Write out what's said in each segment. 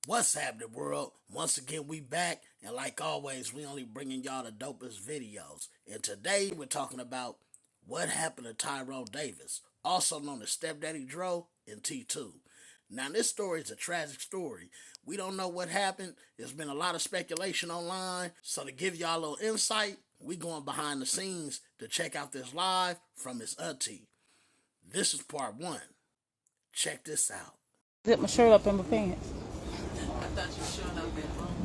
What's happening, world? Once again, we back, and like always, we only bringing y'all the dopest videos. And today, we're talking about what happened to Tyrone Davis, also known as Daddy Dro and T2. Now, this story is a tragic story. We don't know what happened. There's been a lot of speculation online. So to give y'all a little insight, we going behind the scenes to check out this live from his auntie. This is part 1. Check this out. Zip my shirt up in my pants. I thought you were showing up at home.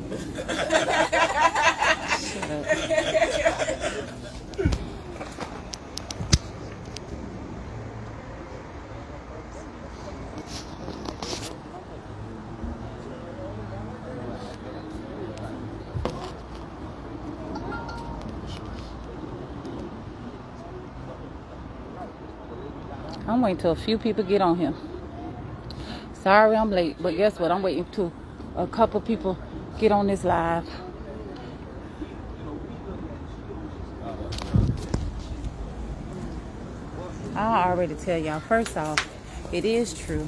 I'm waiting till a few people get on here. Sorry I'm late, but guess what? I'm waiting till a couple people get on this live. I already tell y'all, first off, it is true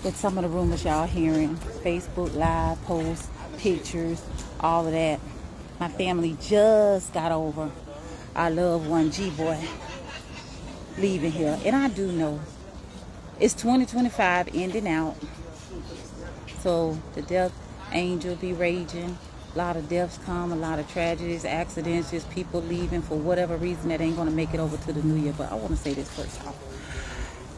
that some of the rumors y'all hearing, Facebook live posts, pictures, all of that. My family just got over our loved one, G-Boy, leaving here. And I do know it's 2025 ending out. So the death angel be raging. A lot of deaths come, a lot of tragedies, accidents, just people leaving for whatever reason that ain't going to make it over to the new year. But I want to say this first off.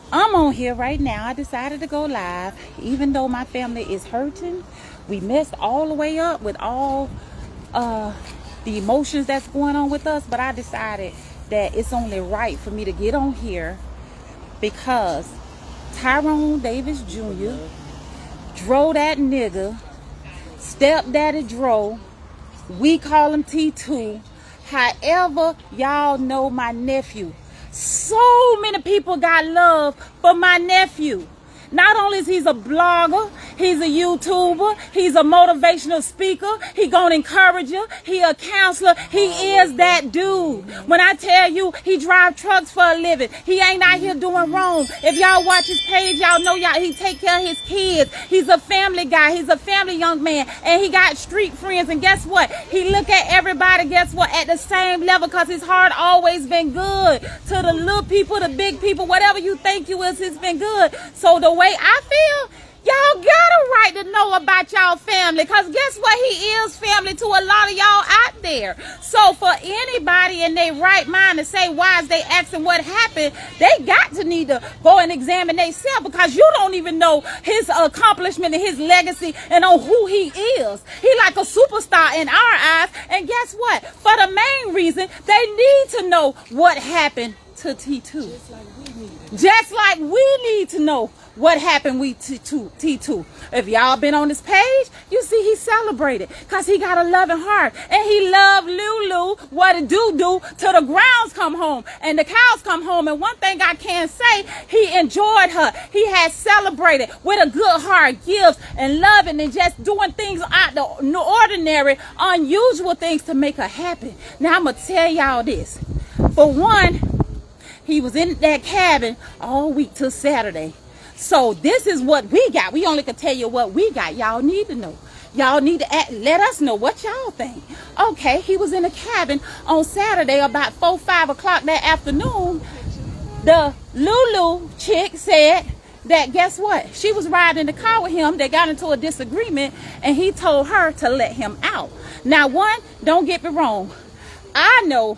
I'm on here right now. I decided to go live. Even though my family is hurting, we messed all the way up with all the emotions that's going on with us. But I decided that it's only right for me to get on here because Tyrone Davis Jr. Dro that nigga, Daddy Dro, we call him T2. However, y'all know my nephew. So many people got love for my nephew. Not only is he a blogger, he's a YouTuber, he's a motivational speaker, he gonna encourage you, he a counselor, he is that dude. When I tell you he drive trucks for a living, he ain't out here doing wrong. If y'all watch his page, y'all know he take care of his kids. He's a family guy, he's a family young man, and he got street friends. And guess what? He look at everybody, guess what, at the same level, because his heart always been good. To the little people, the big people, whatever you think you is, it's been good. So the way I feel, y'all got a right to know about y'all family, because guess what? He is family to a lot of y'all out there. So for anybody in their right mind to say why is they asking what happened, they got to need to go and examine themselves, because you don't even know his accomplishment and his legacy and on who he is. He like a superstar in our eyes. And guess what? For the main reason, they need to know what happened to T2. Just like we need to know what happened with T2. If y'all been on this page, you see he celebrated because he got a loving heart. And he loved Lulu, what it do till the grounds come home and the cows come home. And one thing I can say, he enjoyed her. He had celebrated with a good heart, gifts and loving and just doing things out the ordinary, unusual things to make her happy. Now I'm going to tell y'all this. For one, he was in that cabin all week till Saturday. So this is what we got. We only can tell you what we got. Y'all need to know. Y'all need to let us know what y'all think. Okay, he was in a cabin on Saturday about 4, 5 o'clock that afternoon. The Lulu chick said that guess what? She was riding in the car with him. They got into a disagreement and he told her to let him out. Now, one, don't get me wrong. I know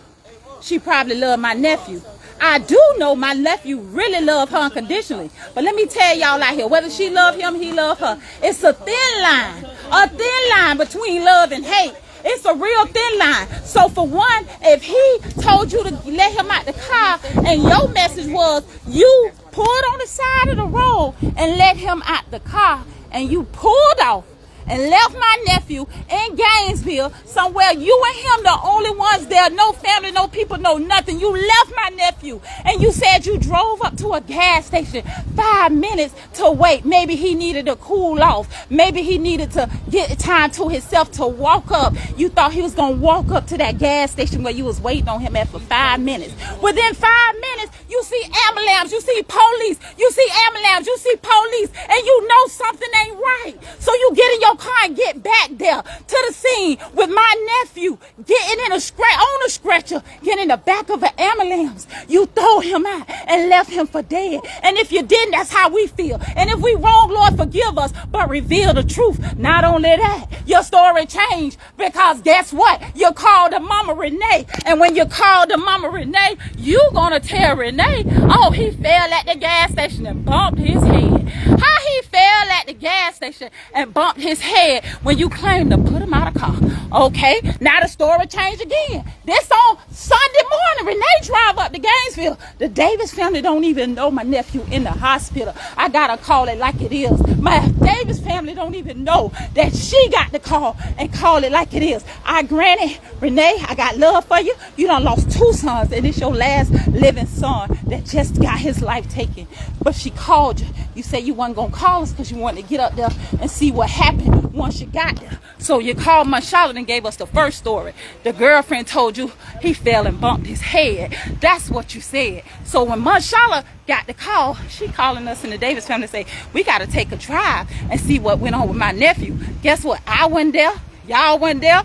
she probably loved my nephew. I do know my nephew really loved her unconditionally. But let me tell y'all out here, whether she loved him, he loved her. It's a thin line between love and hate. It's a real thin line. So for one, if he told you to let him out the car and your message was you pulled on the side of the road and let him out the car and you pulled off and left my nephew in Gainesville, somewhere you and him the only ones there, no family, no people, no nothing. You left my nephew and you said you drove up to a gas station 5 minutes to wait. Maybe he needed to cool off. Maybe he needed to get time to himself to walk up. You thought he was going to walk up to that gas station where you was waiting on him at for 5 minutes. Within 5 minutes, you see ambulance, you see police, you see ambulance, you see police, and you know something ain't right. So you get in your car and get back there to the scene with my nephew getting in on a stretcher, getting in the back of an ambulance. You throw him out and left him for dead. And if you didn't, that's how we feel. And if we wrong, Lord, forgive us, but reveal the truth. Not only that, your story changed, because guess what? You called the mama Renee. And when you called the mama Renee, you gonna tell Renee, oh, he fell at the gas station and bumped his head. How he fell at the gas station and bumped his head when you claimed to put him out of car. Okay, now the story changed again. This on Sunday morning, Renee drive up to Gainesville. The Davis family don't even know my nephew in the hospital. I gotta call it like it is. My Davis family don't even know that she got the call and call it like it is. Granny, Renee, I got love for you. You done lost 2 sons, and it's your last living son that just got his life taken. But she called you. You said you wasn't gonna call us because you wanted to get up there and see what happened once you got there. So you called my Charlotte and gave us the first story. The girlfriend told you he fell and bumped his head. That's what you said. So when Charlotte got the call, she calling us in the Davis family to say, we got to take a drive and see what went on with my nephew. Guess what? I wasn't there. Y'all wasn't there.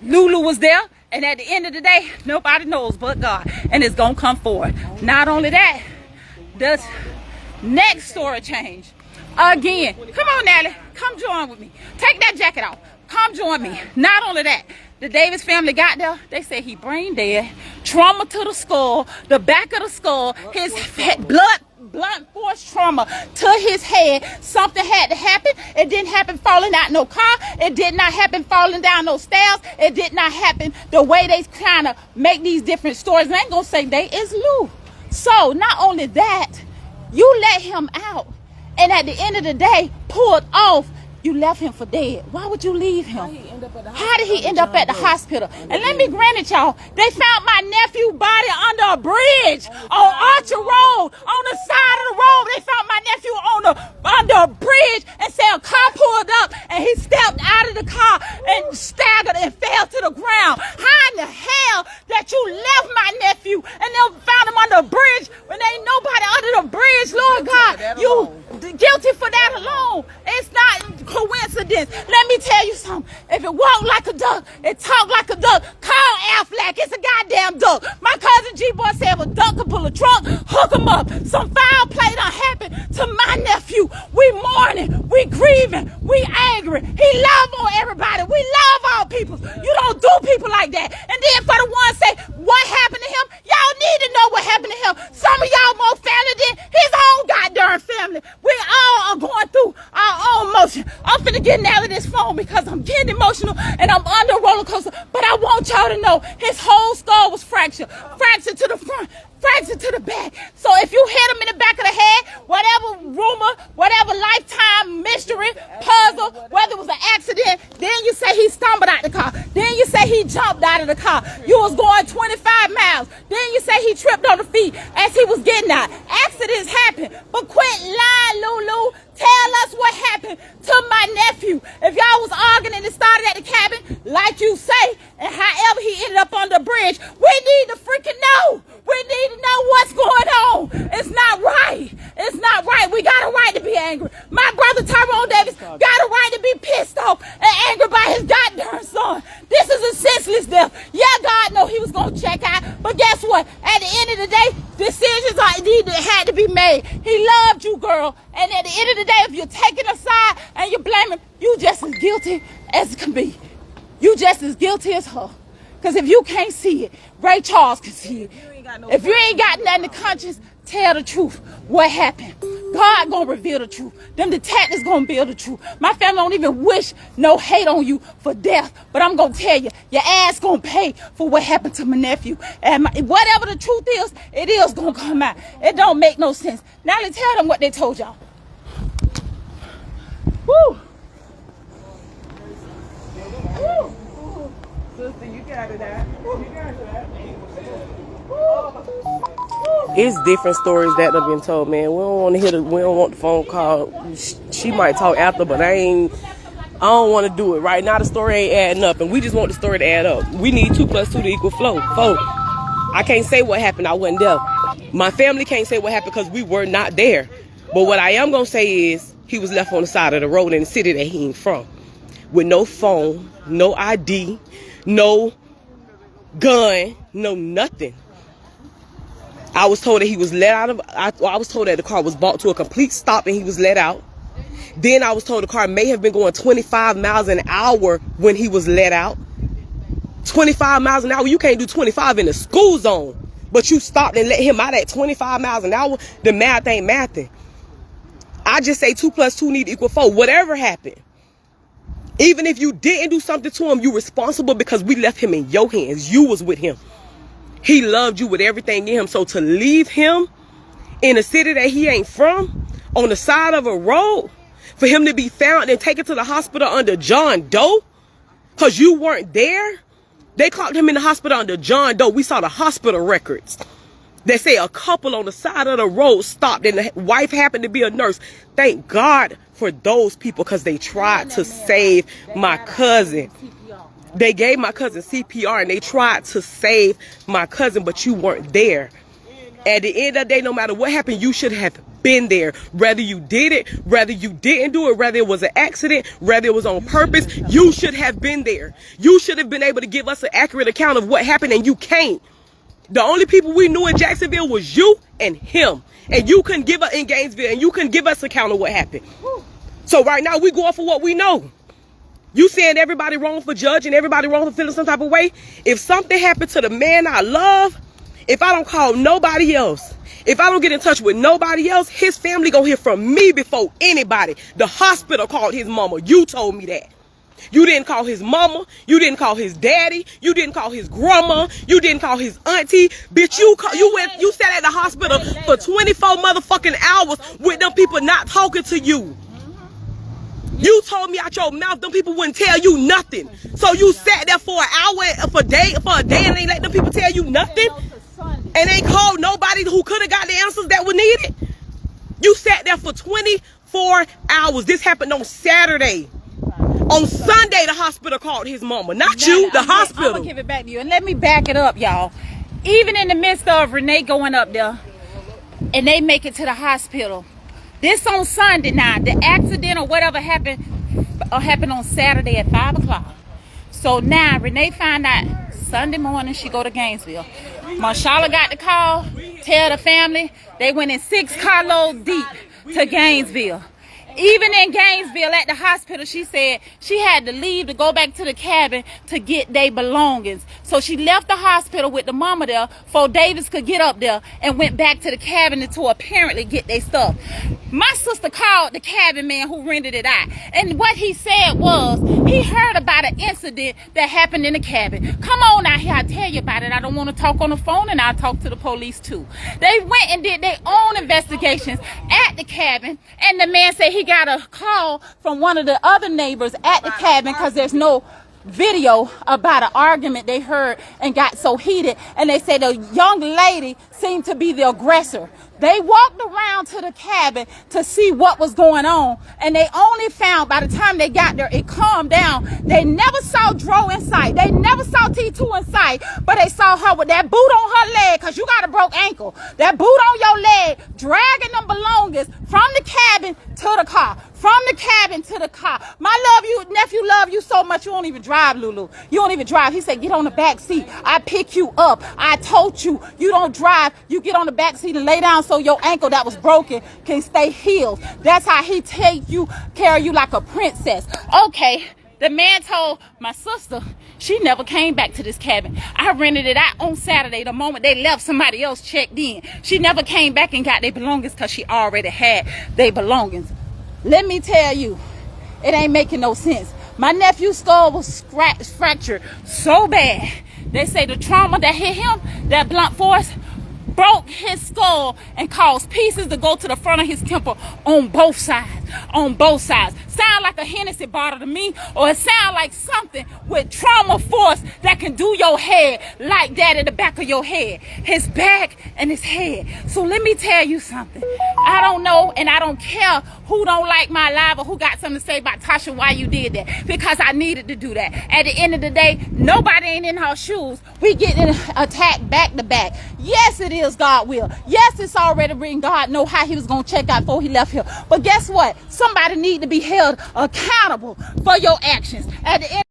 Lulu was there. And at the end of the day, nobody knows but God. And it's going to come forward. Not only that, the next story change. Again, come on, Natalie. Come join with me. Take that jacket off. Come join me. Not only that, the Davis family got there. They said he brain dead, trauma to the skull, the back of the skull, his blunt force trauma to his head. Something had to happen. It didn't happen falling out no car. It did not happen falling down no stairs. It did not happen the way they kind of make these different stories. And I ain't gonna say they is Lou. So not only that, you let him out, and at the end of the day, pulled off. You left him for dead. Why would you leave him? How did he end up at the hospital? And let me grant it, y'all. They found my nephew's body under a bridge on Archer Road. On the side of the road, they found my nephew under a bridge, and said a car pulled up and he stepped out of the car and staggered and fell to the ground. How in the hell that you left my nephew and then found him under a bridge when ain't nobody under the bridge? Lord God, you guilty for that alone. It's not coincidence. Let me tell you something. If it walked like a duck, it talked like a duck, call Affleck. It's a goddamn duck. My cousin G-Boy said if a duck could pull a trunk, hook him up. Some foul play done happened to my nephew. We mourning, we grieving, we angry. He love on everybody. We love all people. You don't do people like that. And then for the ones say what happened to him, y'all need to know what happened to him. Some of y'all more family than his own goddamn family. We all are going through our own motion. I'm finna get out of this phone because I'm getting emotional and I'm under a roller coaster. But I want y'all to know his whole skull was fractured. Fractured to the front, fractured to the back. So if you hit him in the back of the head, whatever rumor, whatever lifetime mystery, puzzle, whether it was an accident, then you say he stumbled out the car. Then you say he jumped out of the car. You was going 25 miles. Then you say he tripped on the feet as he was getting out. Accidents happen. But quit lying, Lulu. Tell us what happened to my nephew. If y'all was arguing and it started at the cabin, like you say, and however he ended up on the bridge, we need to freaking know. We need to know what's going on. It's not right. It's not right. We got a right to be angry. My brother Tyrone Davis got a right to be pissed off and angry by his goddamn son. This is a senseless death. Yeah, God know he was going to check out. But guess what? At the end of the day, decisions had to be made. He loved you, girl. And at the end of the day, if you're taking a side and you're blaming, you just as guilty as can be. You just as guilty as her. Because if you can't see it, Ray Charles can see it. If you ain't got nothing to conscience, tell the truth. What happened? God gonna reveal the truth. Them detectives gonna build the truth. My family don't even wish no hate on you for death. But I'm gonna tell you, your ass gonna pay for what happened to my nephew. And whatever the truth is, it is gonna come out. It don't make no sense. Now let's tell them what they told y'all. Woo! Woo! Sister, you got it out. You got it out. It's different stories that have been told, man. We don't want to hear we don't want the phone call. She might talk after, but I don't want to do it right now. The story ain't adding up, and we just want the story to add up. We need 2 + 2 to equal 4. I can't say what happened. I wasn't there. My family can't say what happened because we were not there. But what I am gonna say is he was left on the side of the road in the city that he ain't from, with no phone, no ID, no gun, no nothing. I was told that he was let out of, I was told that the car was brought to a complete stop and he was let out. Then I was told the car may have been going 25 miles an hour when he was let out. 25 miles an hour, you can't do 25 in the school zone, but you stopped and let him out at 25 miles an hour. The math ain't mathing. I just say 2 + 2 need to equal 4. Whatever happened, even if you didn't do something to him, you responsible because we left him in your hands. You was with him. He loved you with everything in him. So to leave him in a city that he ain't from, on the side of a road, for him to be found and taken to the hospital under John Doe, because you weren't there. They caught him in the hospital under John Doe. We saw the hospital records. They say a couple on the side of the road stopped and the wife happened to be a nurse. Thank God for those people, because they tried to save my cousin. They gave my cousin CPR and they tried to save my cousin, but you weren't there. At the end of the day, no matter what happened, you should have been there. Whether you did it, whether you didn't do it, whether it was an accident, whether it was on purpose, you should have been there. You should have been able to give us an accurate account of what happened, and you can't. The only people we knew in Jacksonville was you and him. And you couldn't give us in Gainesville, and you couldn't give us an account of what happened. So right now, we go off of what we know. You saying everybody wrong for judging, everybody wrong for feeling some type of way? If something happened to the man I love, if I don't call nobody else, if I don't get in touch with nobody else, his family gonna hear from me before anybody. The hospital called his mama. You told me that. You didn't call his mama. You didn't call his daddy. You didn't call his grandma. You didn't call his auntie. Bitch, you sat at the hospital for 24 motherfucking hours with them people not talking to you. You told me out your mouth them people wouldn't tell you nothing. So you sat there for an hour, for a day and ain't let them people tell you nothing? And ain't called nobody who could have got the answers that were needed? You sat there for 24 hours. This happened on Saturday. On Sunday, the hospital called his mama. Not you, the hospital. I'm gonna give it back to you. And let me back it up, y'all. Even in the midst of Renee going up there, and they make it to the hospital. This on Sunday now. The accident or whatever happened on Saturday at 5 o'clock. So now Renee find out Sunday morning she go to Gainesville. Marshala got the call, tell the family. They went in 6 carloads deep to Gainesville. Even in Gainesville at the hospital, she said she had to leave to go back to the cabin to get their belongings. So she left the hospital with the mama there before Davis could get up there and went back to the cabin to apparently get their stuff. My sister called the cabin man who rented it out. And what he said was he heard about an incident that happened in the cabin. Come on out here, I'll tell you about it. I don't want to talk on the phone, and I'll talk to the police too. They went and did their own investigations at the cabin, and the man said he got a call from one of the other neighbors at the cabin because there's no video about an argument they heard and got so heated, and they said the young lady seemed to be the aggressor. They walked around to the cabin to see what was going on, and they only found by the time they got there it calmed down. They never saw Dro in sight. They never saw T2 in sight, but they saw her with that boot on her leg, because you got a broke ankle. That boot on your leg, dragging them belongings from the cabin to the car. From the cabin to the car. My nephew love you so much you don't even drive, Lulu. You don't even drive. He said, get on the back seat. I pick you up. I told you, you don't drive. You get on the back seat and lay down so your ankle that was broken can stay healed. That's how he take you, carry you like a princess. Okay, the man told my sister she never came back to this cabin. I rented it out on Saturday. The moment they left, somebody else checked in. She never came back and got their belongings because she already had their belongings. Let me tell you, it ain't making no sense. My nephew's skull was fractured so bad. They say the trauma that hit him, that blunt force, broke his skull and caused pieces to go to the front of his temple on both sides. On both sides. Sound like a Hennessy bottle to me, or it sound like something with trauma force that can do your head like that in the back of your head. His back and his head. So let me tell you something. I don't know and I don't care who don't like my live or who got something to say about Tasha why you did that, because I needed to do that. At the end of the day, nobody ain't in her shoes. We getting attacked back to back. Yes, it is God will. Yes, it's already written. God know how he was going to check out before he left here. But guess what? Somebody need to be held accountable for your actions. At the end.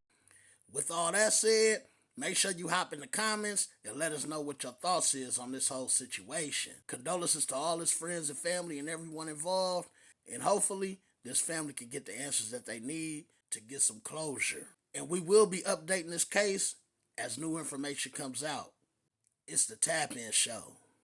With all that said, make sure you hop in the comments and let us know what your thoughts is on this whole situation. Condolences to all his friends and family and everyone involved. And hopefully, this family can get the answers that they need to get some closure. And we will be updating this case as new information comes out. It's the Tap In Show.